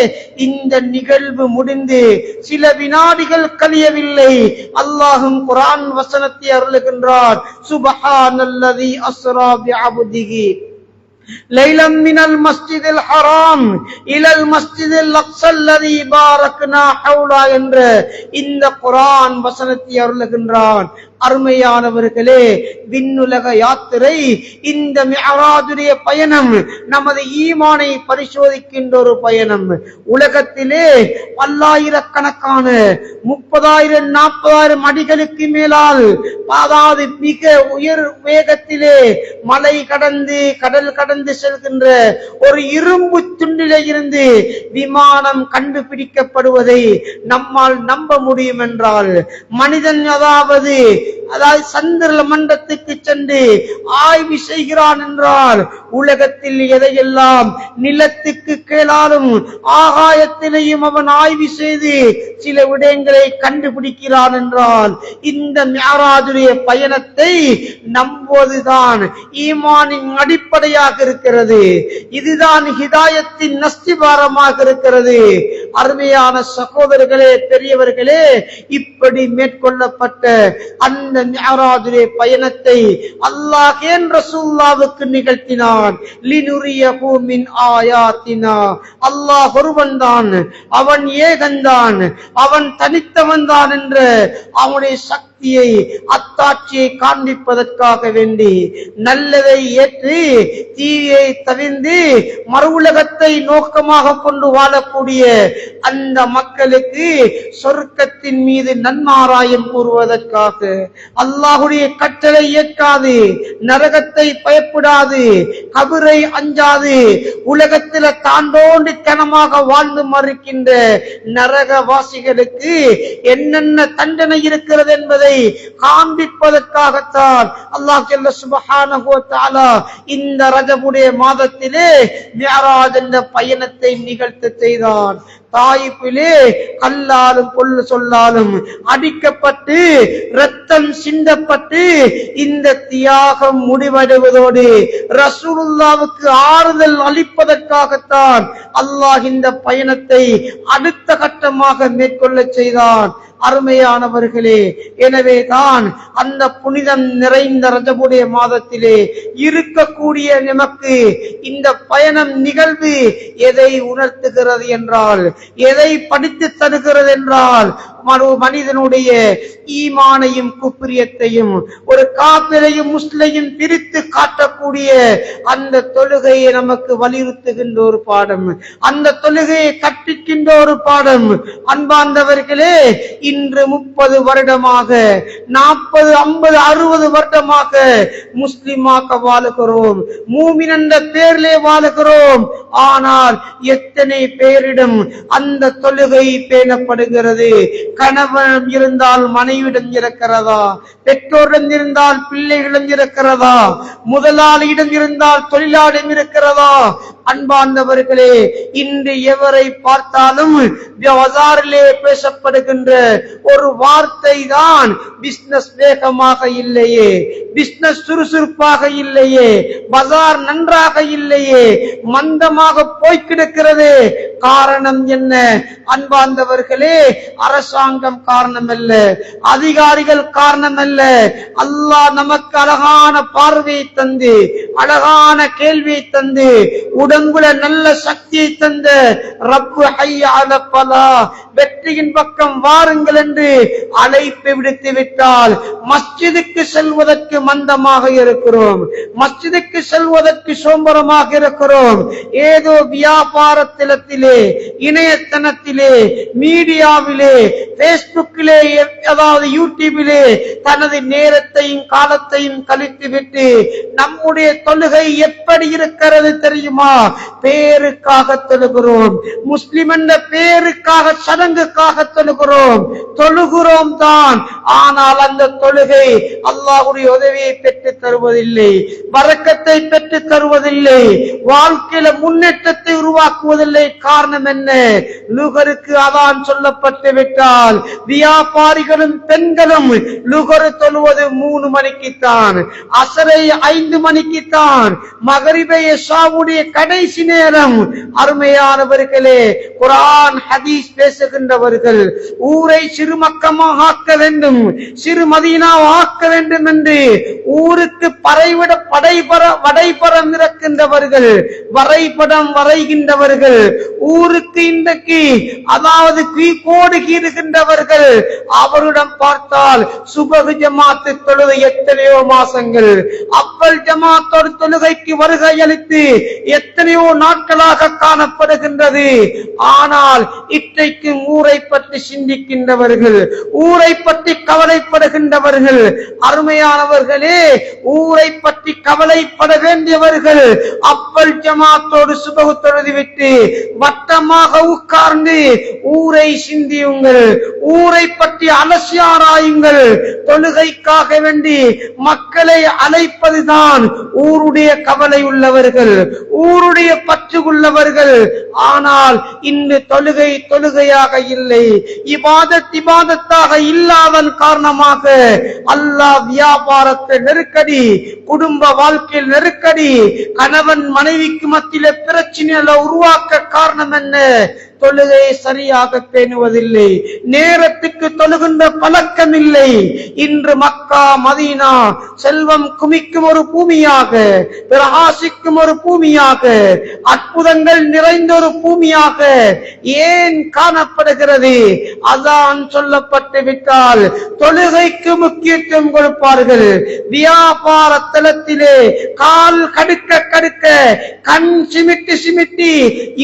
இந்த நிகழ்வு முடிந்து சில வினாடிகள் கழியவில்லை, அல்லாஹ்வும் குர்ஆன் வசனத்தை அருளுகின்றார். சுப்ஹானல்லதி அஸ்ரா பிஅப்திஹி லைலம் மினல் மஸ்ஜிதில் ஹராம் இலல் மஸ்ஜிதில் அக்ஸல் லதி பாரக்னா ஹவுலா என்ற இந்த குர்ஆன் வசனத்தை அருளுகின்றான். அருமையானவர்களே, விண்ணுலக யாத்திரை, இந்த மிஅராஜுடைய பயணம் நமது ஈமானை பரிசோதிக்கின்ற ஒரு பயணம். உலகத்திலே பல்லாயிரக்கணக்கான 30,000 40,000 அடிகளுக்கு மேலால், அதாவது மிக உயர் வேகத்திலே மலை கடந்து கடல் கடந்து செல்கின்ற ஒரு இரும்பு துண்டிலே இருந்து விமானம் கண்டுபிடிக்கப்படுவதை நம்மால் நம்ப முடியும் என்றால், மனிதன் அதாவது சந்திர மண்டலத்துக்கு சென்று ஆய்வு செய்கிறான் என்றால், உலகத்தில் எதையெல்லாம் நிலத்துக்கு கீழாலும் ஆகாயத்திலேயும் அவன் ஆய்வு செய்து சில விடயங்களை கண்டுபிடிக்கிறான் என்றால், இந்த மிஅராஜுடைய பயணத்தை நம்புவதுதான் ஈமானின் அடிப்படையாக இருக்கிறது. இதுதான் ஹிதாயத்தின் நஸ்திபாரமாக இருக்கிறது. அருமையான சகோதரர்களே, பெரியவர்களே, இப்படி மேற்கொள்ளப்பட்ட அந்த மிஅராஜுடைய பயணத்தை அல்லாஹ் ஏன் ரசூலுல்லாஹ்வுக்கு நிகழ்த்தினான்? லினுரியஹு மின் ஆயாத்தினா. அல்லாஹ் ஒருவன் தான், அவன் ஏகன்தான், அவன் தனித்தவன் தான் என்ற அவனுடைய சக்தியை, அத்தாட்சியை காண்பிப்பதற்காக வேண்டி நல்லதை ஏற்று தீயை தவிர்ந்து மறு உலகத்தை நோக்கமாக கொண்டு வாழக்கூடிய அந்த மக்களுக்கு சொர்க்கத்தின் மீது நன்மாராயம் கூறுவதற்காக, அல்லாஹ்வுடைய கட்டளை ஏற்காது, நரகத்தை பயப்படாது, கபரை அஞ்சாது, உலகத்தில் தாண்டோண்டித்தனமாக வாழ்ந்து மறுக்கின்ற நரகவாசிகளுக்கு என்னென்ன தண்டனை இருக்கிறது என்பதை காண்பிப்பதற்காகத்தான் அல்லாஹ் ஜல்ல சுப்ஹானஹு வ தஆலா இந்த ரஜபுடைய மாதத்திலே மிஅராஜ் என்ற பயணத்தை நிகழ்த்த செய்தான். தாயிப்பிலே கல்லாலும் கொள்ளு சொல்லாலும் அடிக்கப்பட்டு ரத்தம் சிந்தப்பட்டு இந்த தியாகம் முடிவடைவதோடு ரசூலுல்லாஹ்வுக்கு ஆறுதல் அளிப்பதற்காகத்தான் அல்லாஹ் இந்த பயணத்தை அடுத்த கட்டமாக மேற்கொள்ள செய்தான். அருமையானவர்களே, எனவே தான் அந்த புனிதம் நிறைந்த ரஜபுடைய மாதத்திலே இருக்கக்கூடிய நமக்கு இந்த பயணம் நிகழ்வு எதை உணர்த்துகிறது என்றால், எதை படித்து தருகிறது என்றால், மனிதனுடைய ஈமானையும் குப்ரியத்தையும் ஒரு காபிரையும் முஸ்லிமையும் பிரித்து காட்டக்கூடிய அந்த தொழுகையை நமக்கு வலியுறுத்துகின்ற ஒரு பாடம், அந்த தொழுகையை கற்பிக்கின்ற ஒரு பாடம். அன்பார்ந்தவர்களே, இன்று 30 வருடமாக 40 50 60 வருடமாக முஸ்லிமாக வாழுகிறோம், மூமின் என்ற பேரிலே வாழுகிறோம். ஆனால் எத்தனை பேரிடம் அந்த தொழுகை பேணப்படுகிறது? கணவன் இருந்தால் மனைவிடம் இருக்கிறதா? பெற்றோரிடம் இருந்தால் பிள்ளைகளிடம் இருக்கிறதா? முதலாளியிடம் இருந்தால் தொழிலாளிடம் இருக்கிறதா? அன்பார்ந்தவர்களே, இன்று எவரை பார்த்தாலும் பஜாரிலே பேசப்படுகின்ற ஒரு வார்த்தை தான், பிசினஸ் வேகமாக இல்லையே, பிசினஸ் சுறுசுறுப்பாக இல்லையே, பஜார் நன்றாக இல்லையே, மந்தமாக போய் கிடக்கிறது. காரணம் என்ன? அன்பார்ந்தவர்களே, அரசாங்கம் காரணம் அல்ல, அதிகாரிகள் காரணம் அல்ல. அல்லாஹ் நமக்கு அழகான பார்வையை தந்து, அழகான கேள்வியை தந்து, உடம்புல நல்ல சக்தியை தந்த ரப்பு ஹய்ய அலா ஸலாஹ், வெற்றியின் பக்கம் வாருங்கள் என்று அழைப்பு விடுத்து விட்டால் மஸ்ஜிதுக்கு செல்வதற்கு மந்தமாக இருக்கிறோம், மஸ்ஜிதுக்கு செல்வதற்கு சோம்பரமாக இருக்கிறோம். ஏதோ வியாபாரத்திலே ஊடகங்களிலே, இணையதளத்திலே, மீடியாவிலே, பேஸ்புக்கிலே, அதாவது யூடியூபிலே தனது நேரத்தையும் காலத்தையும் கழித்துவிட்டு நம்முடைய தொழுகை எப்படி இருக்கிறது தெரியுமா? பேருக்காக தொழுகிறோம், முஸ்லிம் என்ற பேருக்காக, சடங்குக்காக தொழுகிறோம் தான். ஆனால் அந்த தொழுகை அல்லாஹ்வுடைய உதவியை பெற்று தருவதில்லை, பரக்கத்தை பெற்று தருவதில்லை, வாழ்க்கையில முன்னேற்றத்தை உருவாக்குவதில்லை. காரணம் என்ன? லுகருக்கு அதான் சொல்லப்பட்டு விட்டால் வியாபாரிகளும் பெண்களும் லுகரு தொழுவது 3 மணிக்குத்தான், அசரை 5 மணிக்குத்தான், மகரிபை இஷாவுடைய கடைசி நேரம். அருமையானவர்களே, குர்ஆன் ஹதீஸ் பேசுகின்றவர்கள் ஊரை சிறுமக்கமாக ஆக்க வேண்டும், சிறு மதீனாவை ஆக்க வேண்டும் என்று ஊருக்கு வடைபடம் இறக்கின்றவர்கள், வரைபடம் வரைகின்றவர்கள், ஊருக்கு இன்றைக்கு அதாவது கோடு கீறுகின்றவர்கள். அவரிடம் பார்த்தால் சுபஹ் ஜமாத்து தொழுகை எத்தனையோ மாசங்கள், அப்பல் ஜமாத்தோடு தொழுகைக்கு வருகை அளித்து எத்தனையோ நாட்களாக காணப்படுகின்றது. ஆனால் இன்றைக்கு ஊரை பற்றி சிந்திக்கின்றவர்கள், ஊரை பற்றி கவலைப்படுகின்றவர்கள். அருமையானவர்களே, ஊரை பற்றி கவலைப்பட வேண்டியவர்கள் அப்பல் ஜமாத்தோடு சுபஹ் தொழுதுவிட்டு வட்டமாக உட்கார்ந்து ஊரை சிந்தியுங்கள், ஊரை பற்றி அலசி ஆராயுங்கள். தொழுகைக்காக வேண்டி மக்களை அழைப்பதுதான் ஊருடைய கவலை உள்ளவர்கள், ஊருடைய பற்று உள்ளவர்கள். ஆனால் இன்று தொழுகையாக இல்லை, இபாதத்தாக இல்லாதன் காரணமாக அல்லாஹ் வியாபாரத்தை நெருக்கடி, குடும்ப வாழ்க்கையில் நெருக்கடி, கணவன் மனைவிக்கு மத்தியில பிரச்சனைகளை உருவாக்க காரணம் என்ன? தொழுகை சரியாக பேணுவதில்லை, நேரத்துக்கு தொழுகின்ற பழக்கம் இல்லை. இன்று மக்கா மதீனா செல்வம் குமிக்கும் ஒரு பூமியாக, பிரகாசிக்கும் ஒரு பூமியாக, அற்புதங்கள் நிறைந்த ஒரு பூமியாக ஏன் காணப்படுகிறது? அதான் சொல்லப்பட்டு விட்டால் தொழுகைக்கு முக்கியத்துவம் கொடுப்பார்கள். வியாபார தளத்திலே கால் கடுக்க கடுக்க, கண் சிமிட்டி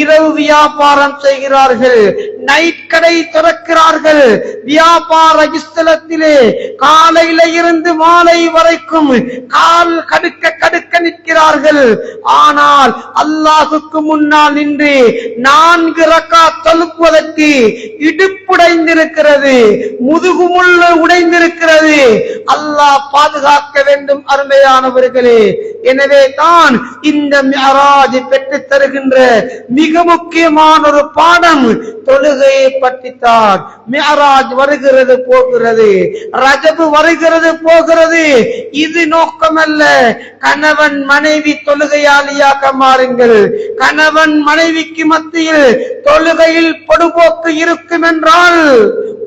இரவு வியாபாரம் செய்கிறார்கள், நைட் கடை திறக்கிறார்கள். வியாபார ஸ்தலத்திலே காலையில இருந்து மாலை வரைக்கும் கால் கடுக்க நிற்கிறார்கள். ஆனால் அல்லாஹுக்கு முன்னால் நின்று 4 ரக்காத் தொழுவதற்கு இடுப்புடைந்திருக்கிறது, முதுகுமுள்ள உடைந்திருக்கிறது. அல்லாஹ் பாதுகாக்க வேண்டும். அருமையானவர்களே, எனவே தான் இந்த மிஅராஜ் பெற்றுத் தருகின்ற மிக முக்கியமான ஒரு பாடம் தொழுகையை பற்றித்தான். மிஅராஜ் வருகிறது போகிறது, ரஜபு வருகிறது போகிறது. இது நோக்கமல்ல. கணவன் மனைவி தொழுகையாளியாக மாறுங்கள். கணவன் மனைவிக்கு மத்தியில் தொழுகையில் பொடுபோக்கு இருக்கும் என்றால்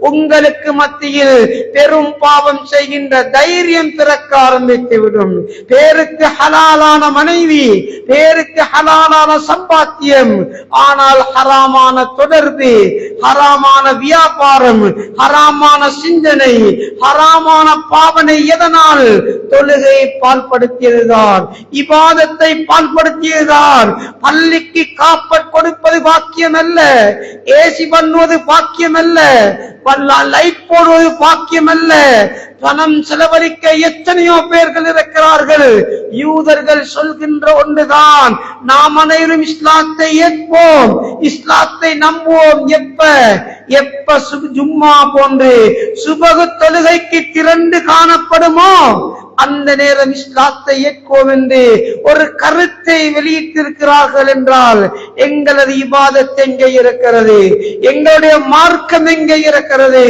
உங்களுக்கு மத்தியில் பெரும் பாவம் செய்கின்ற தைரியம் பிறக்க ஆரம்பித்துவிடும். பேருக்கு ஹலாலான மனைவி, பேருக்கு ஹலாலான சம்பாத்தியம், ஆனால் ஹராமான தொடர்பு, ஹராமான வியாபாரம், ஹராமான சிந்தனை, ஹராமான பாவனை. எதனால்? தொழுகையை பால்படுத்தியதுதான், இபாதத்தை பால்படுத்தியதுதான். பள்ளிக்கு காப்பட் கொடுப்பது பாக்கியம் அல்ல, ஏசி பண்ணுவது பாக்கியம் அல்ல, லைட் போடுவது பாக்கியம் அல்ல. பணம் செலவழிக்க எத்தனையோ பேர்கள் இருக்கிறார்கள். யூதர்கள் சொல்கின்ற ஒன்றுதான், நாம் அனைவரும் இஸ்லாத்தை ஏற்போம், இஸ்லாத்தை நம்புவோம். எப்ப ஜும்மா போன்று சுபஹ் தொழுகைக்கு திரண்டு காணப்படுமோ அந்த நேரம் இஸ்லாத்தை ஏற்போம் என்று ஒரு கருத்தை வெளியிட்டிருக்கிறார்கள் என்றால் எங்களது இபாதத் எங்கே இருக்கிறது? எங்களுடைய மார்க்கம் எங்கே இருக்கிறது?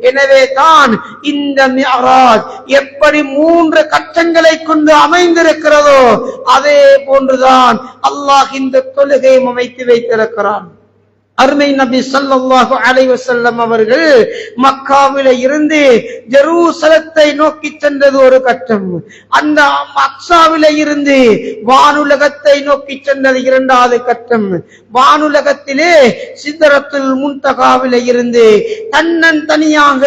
எனவே தான் இந்த மிஅராஜ் எப்படி 3 கட்டங்களை கொண்டு அமைந்திருக்கிறதோ அதே போன்றுதான் அல்லாஹ் இந்த தொழுகையை அமைத்து வைத்திருக்கிறான். அருமை நபி ஸல்லல்லாஹு அலைஹி வஸல்லம் அவர்கள் மக்காவிலே இருந்து ஜெருசலத்தை நோக்கி சென்றது ஒரு கட்டம். அந்த அக்ஸாவிலே இருந்து வானுலகத்தை நோக்கி சென்றது இரண்டாவது கட்டம். வானுலகத்திலே சிதறத்துல் முன்தகாவிலே இருந்து தன்னந்தனியாக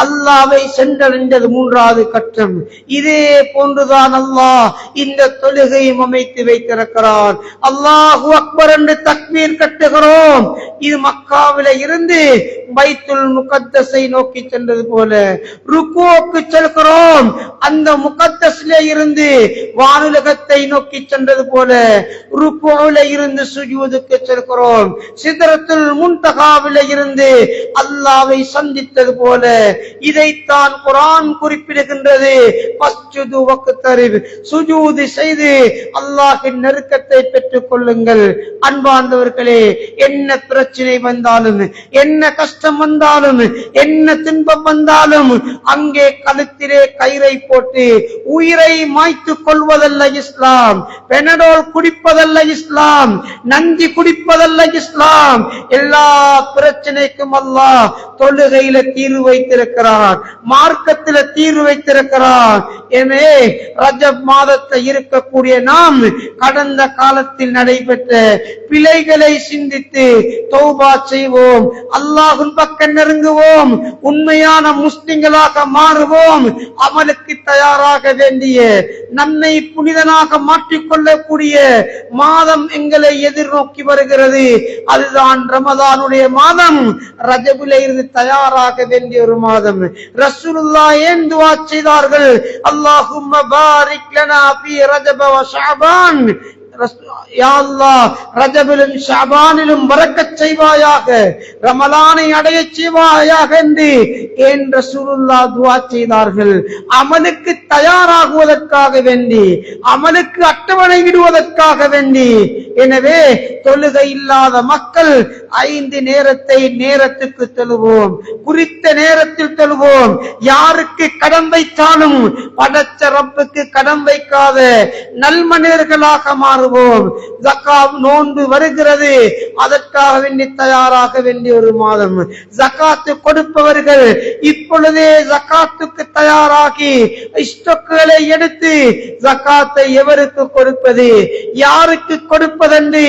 அல்லாஹ்வை சென்றடைந்தது மூன்றாவது கட்டம். இதே போன்றுதான் அல்லாஹ் இந்த தொழுகையும் அமைத்து வைத்திருக்கிறான். அல்லாஹு அக்பர் என்று தக்பீர் கட்டுகிறோம். இது மக்காவில இருந்து பைத்துல் முகத்தஸை நோக்கி சென்றது போல. ருக்குவுக்கு செல்கிறோம், அந்த முகத்தஸிலே இருந்து வானுலகத்தை நோக்கி சென்றது போல ருக்குவுல இருந்து சுஜூதுக்கு செல்கிறோம். சிதறத்துல் முன்தகாவில இருந்து அல்லாஹ்வை சந்தித்தது போல. இதைத்தான் குர்ஆன் குறிப்பிடுகின்றது. ஃபஸ்ஜுது வக்தரிப், சுஜூது செய்து அல்லாஹ்வின் நெருக்கத்தை பெற்றுக் கொள்ளுங்கள். அன்பார்ந்தவர்களே, என்ன பிரச்சனை வந்தாலும், என்ன கஷ்டம் வந்தாலும், என்ன துன்பம் வந்தாலும் அங்கே கழுத்திலே கயிறை போட்டு உயிரை மாய்த்து கொள்வதல்ல இஸ்லாம். பெனடோல் குடிப்பதல்ல இஸ்லாம். நஞ்சி குடிப்பதல்ல இஸ்லாம். எல்லா பிரச்சனைக்கும் அல்லாஹ் தொழுகையில தீர்வு வைத்திருக்கிறார், மார்க்கத்தில தீர்வு வைத்திருக்கிறார். எனவே ரஜப் மாதத்தை இருக்கக்கூடிய நாம் கடந்த காலத்தில் நடைபெற்ற பிழைகளை சிந்தித்து தௌபா செய்வோம், அல்லாஹ்வின் பக்கம் நெருங்குவோம், உண்மையான முஸ்லிம்களாக மாறுவோம். அமலுக்கு தயாராக வேண்டிய, நம்மை புனிதனாக மாற்றிக்கொள்ளக்கூடிய மாதம் எங்களை எதிர்நோக்கி வருகிறது. அதுதான் ரமதானுடைய மாதம். ரஜபிலே இருந்து தயாராக வேண்டிய ஒரு மாதம். ரசூலுல்லாஹ் ஏன் துஆ செய்தார்கள்? அல்லாஹும்ம பாரிக் லனா ஃபீ ரஜப வ ஷஅபான். யா அல்லாஹ், ரஜபிலும் ஷஅபானிலும் பரக்கத் செய்வாயாக, ரமலானை அடைய செய்வாயாக என்று ஏன் ரசூலுல்லாஹ் துஆ செய்தார்கள்? அமலுக்கு தயாராகுவதற்காக வேண்டி, அமலுக்கு அட்டவணை விடுவதற்காக வேண்டி. எனவே தொழுகை இல்லாத மக்கள் 5 நேரத்தை நேரத்துக்கு தொழுவோம், குறித்த நேரத்தில் தொழுவோம். யாருக்கு கடன் வைத்தாலும் படைச்ச ரப்புக்கு கடன் வைக்காத நல்மனிதர்களாக மாறுவோம். ஜகாத் நோன்பு வருகிறது, அதற்காக வேண்டி தயாராக வேண்டிய ஒரு மாதம். ஜகாத்து கொடுப்பவர்கள் இப்பொழுதே ஜகாத்துக்கு தயாராகி ஸ்டாக்குகளை எடுத்து ஜகாத்தை எவருக்கு கொடுப்பது, யாருக்கு கொடுப்பதென்று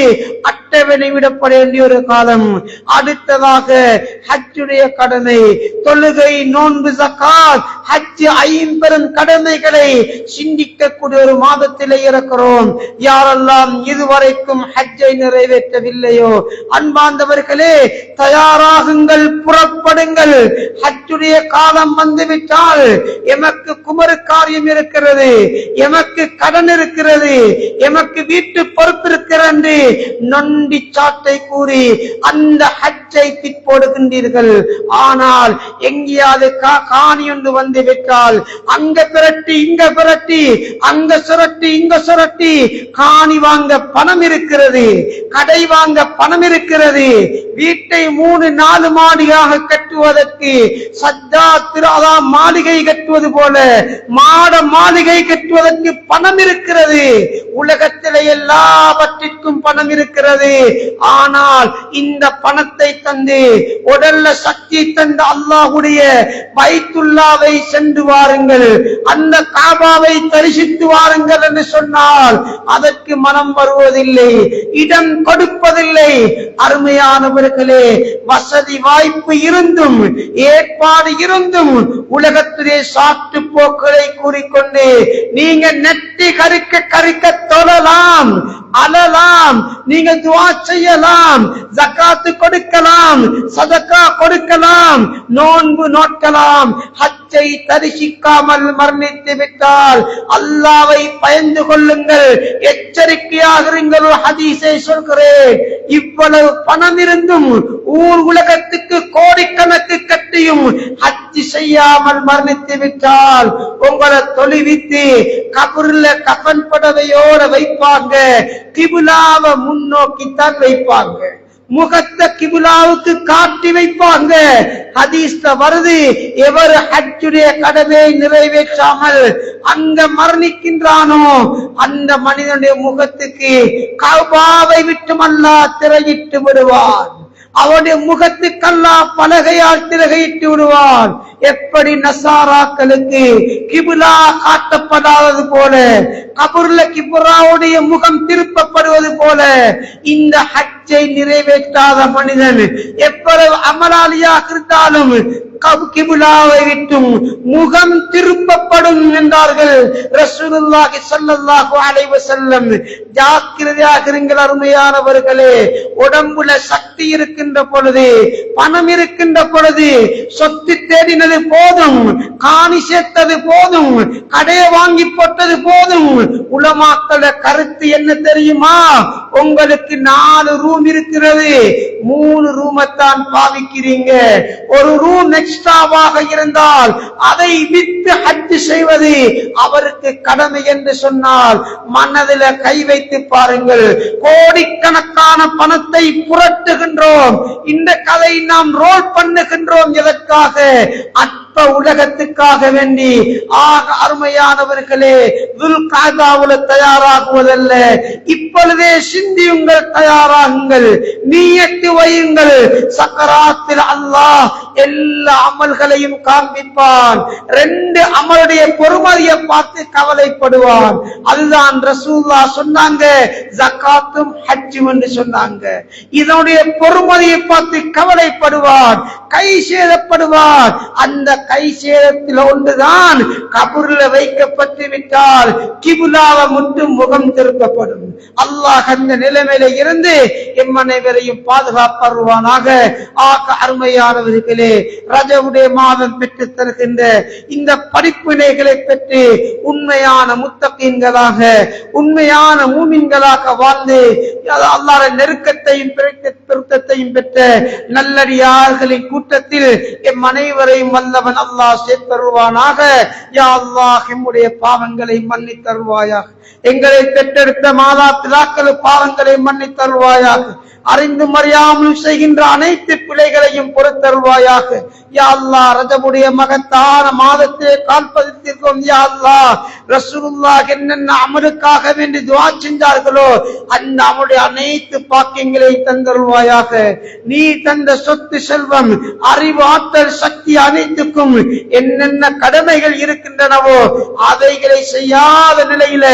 அட்டவணை விடப்பட வேண்டிய ஒரு காலம். அடுத்ததாக ஹஜ்ஜுடைய கடமை, தொழுகை, நோன்பு, ஜகாத், ஹஜ், 50 கடமைகளை சிந்திக்கக்கூடிய ஒரு மாதத்திலே இருக்கிறோம். யாரெல்லாம் இதுவரைக்கும் ஹஜ்ஜை நிறைவேற்றவில்லையோ, அன்பார்ந்தவர்களே, தயாராகுங்கள், புறப்படுங்கள். ஹஜ்ஜுடைய காலம் வந்துவிட்டால் எமக்கு குமரு காரியம் இருக்கிறது, எமக்கு கடன் இருக்கிறது, எமக்கு வீட்டு பொறுப்பு இருக்கிறது, நொண்டி சாட்டை கூறி அந்த ஹஜ்ஜை திப்போடுகின்றீர்கள். ஆனால் எங்கேயாவது காணி ஒன்று வந்து விட்டால் அங்க பிரட்டி இங்க பிரட்டி, அங்க சுரட்டி இங்க சுரட்டி, காணி வாங்க பணம் இருக்கிறது, கடை வாங்க பணம் இருக்கிறது, வீட்டை 3-4 மாடியாக கட்டுவதற்கு சஜ்ஜா திராதா மாளிகை கட்டுவது போல மாட மாளிகை கட்டுவதற்கு பணம் இருக்கிறது. உலகத்திலே எல்லாவற்றிற்கும் பணம் இருக்கிறது. ஆனால் இந்த பணத்தை தந்து, உடல்ல சக்தி தந்த அல்லாஹ்வுடைய பைத்துல்லாவை சென்று வாருங்கள், அந்த காபாவை தரிசித்து வாருங்கள் என்று சொன்னால் அதற்கு மனம் வருவதில்லை, இடம் கொடுப்பதில்லை. அருமையானவர்களே, வசதி வாய்ப்பு இருந்தும் ஏற்பாடு இருந்தும் உலகத்திலே சாட்டு போக்களை கூறிக்கொண்டு நீங்க நெட்டி கறிக்க தொழலாம், அழலாம், நீங்க துஆ செய்யலாம், ஜகாத்து கொடுக்கலாம், சதகா கொடுக்கலாம், நோன்பு நோக்கலாம். ஹஜ்ஜை தரிசிக்காமல் மரணித்து விட்டால் அல்லாஹ்வை பயந்து கொள்ளுங்கள், எச்சரிக்கையாக இருங்கள். ஒரு ஹதீஸை சொல்கிறேன், இவ்வளவு பணம் இருந்தும் ஊர் உலகத்துக்கு கோடிக்கணக்கு கட்டியும் ஹஜ் செய்யாமல் மரணித்து விட்டால் உங்களை தொழுவித்து கபர்ல கஃன் புடவையோட வைப்பாங்க, கிபிலாவை முன்னோக்கித்தான் வைப்பாங்க, முகத்தை கிபிலாவுக்கு காட்டி வைப்பாங்க. ஹதீஸ்ல வருது, எவர் ஹஜ்ஜுடைய கடமையை நிறைவேற்றாமல் அங்க மரணிக்கின்றானோ அந்த மனிதனுடைய முகத்துக்கு கஅபாவை விட்டு அல்லாஹ் திரையிட்டு விடுவான். அவருடைய முகத்துக்கு அல்லாஹ் பலகையால் திலகையிட்டு விடுவான். எப்படி நசாராக்களுக்கு கிபிலா காட்டப்படாதது போல, கபூர்ல கிபுராவுடைய முகம் திருப்பப்படுவது போல, இந்த ஹஜ்ஜை நிறைவேற்றாத மனிதன் எவ்வளவு அமலாளியாக இருந்தாலும் கிபிலாவை விட்டும் முகம் திருப்பப்படும் என்றார்கள் ரசூலுல்லாஹி ஸல்லல்லாஹு அலைஹி வஸல்லம். ஜாக்கிரதையாக இருங்கள் அருமையானவர்களே. உடம்புல சக்தி இருக்கின்ற பொழுது, பணம் இருக்கின்ற பொழுது, சொத்து தேடினது போதும், காணி சேர்த்தது போதும், கடையை வாங்கி போட்டது போதும். உலமாக்கள கருத்து என்ன தெரியுமா? உங்களுக்கு 4 ரூம் இருக்கிறது, 3 ரூமைத்தான் பாவிக்கிறீங்க. ஒரு ரூம் எக்ஸ்ட்ராவாக இருந்தால் அதை விட்டு ஹஜ் செய்வது அவருக்கு கடமை என்று சொன்னால் மனதில் கை வைத்து பாருங்கள். கோடிக்கணக்கான பணத்தை புரட்டுகின்றோம். இந்த கதை நாம் ரோல் பண்ணுகின்றோம். எதற்காக? உலகத்துக்காக வேண்டி. ஆக அருமையானவர்களே, துல்காதாவுல தயாராகுவதல்ல, இப்பொழுதே சிந்தியுங்கள், தயாராகுங்கள், நீயத்து வையுங்கள். சக்கராத்தில் அல்லாஹ் எல்லா அமல்களையும் காண்பிப்பான். 2 அமலுடைய பொறுமதியை பார்த்து கவலைப்படுவான். அதுதான் ரசூலுல்லாஹ் சொன்னாங்க, ஜகாத்தும் ஹஜ்ஜும் என்று சொன்னாங்க. இதனுடைய பொறுமதியை பார்த்து கவலைப்படுவான், கை சேதப்படுவான். அந்த கை சேதத்தில் ஒன்றுதான் கபூர்ல வைக்கப்பட்டு விட்டால் கிபுலாவை மட்டும் முகம் திருப்பப்படும். அல்லாஹ் அந்த நிலைமையில இருந்து எம் அனைவரையும் பாதுகாப்பருவானாக. ஆக அருமையானவர்களே, ரஜவுடைய மாதம் பெற்று தருகின்ற இந்த படிப்பினைகளை பெற்று உண்மையான முத்தகீன்களாக, உண்மையான மூமின்களாக வாழ்ந்து அல்லாஹ்வின் நெருக்கத்தையும் பெருக்கத்தையும் பெற்ற நல்லடியார்களின் கூட்டத்தில் எம் அனைவரையும் வல்லவன் அல்லாஹ் சேர்த்தருவானாக. யா அல்லாஹ், எம்முடைய பாவங்களை மன்னித் தருவாயாக. எங்களை பெற்றெடுத்த மாதா பிதாக்கள் பாவங்களை மன்னித் தருவாயாக. அறிந்து மறியாமல் செய்கின்ற அனைத்து பிழைகளையும் பொறுத்தருவாயாக. யா அல்லாஹ், ரஜபுடைய மகத்தான மாதத்தை கால்பதித்திருக்கோம். யா அல்லாஹ், ரசூலுல்லாஹ் என்னென்ன அமலுக்காக வேண்டி துஆ செஞ்சார்களோ அந்த அமலுடைய அனைத்து பாக்கியங்களையும் தந்தருவாயாக. நீ தந்த சொத்து, செல்வம், அறிவு, ஆற்றல், சக்தி அனைத்துக்கும் என்னென்ன கடமைகள் இருக்கின்றனவோ அதைகளை செய்யாத நிலையில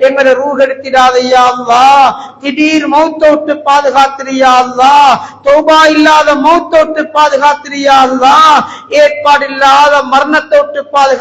எங்களை ரூஹெடுத்திடாத யா அல்லாஹ். திடீர் மௌத்தோட்டு பாதுகாத்திரியா அல்லாஹ். தௌபா இல்லாத மௌத்தோட்டு பாதுகாத்திரியா அல்லாஹ். ஏற்பாடு இல்லாத மரணத்தோட்டு பாதுகா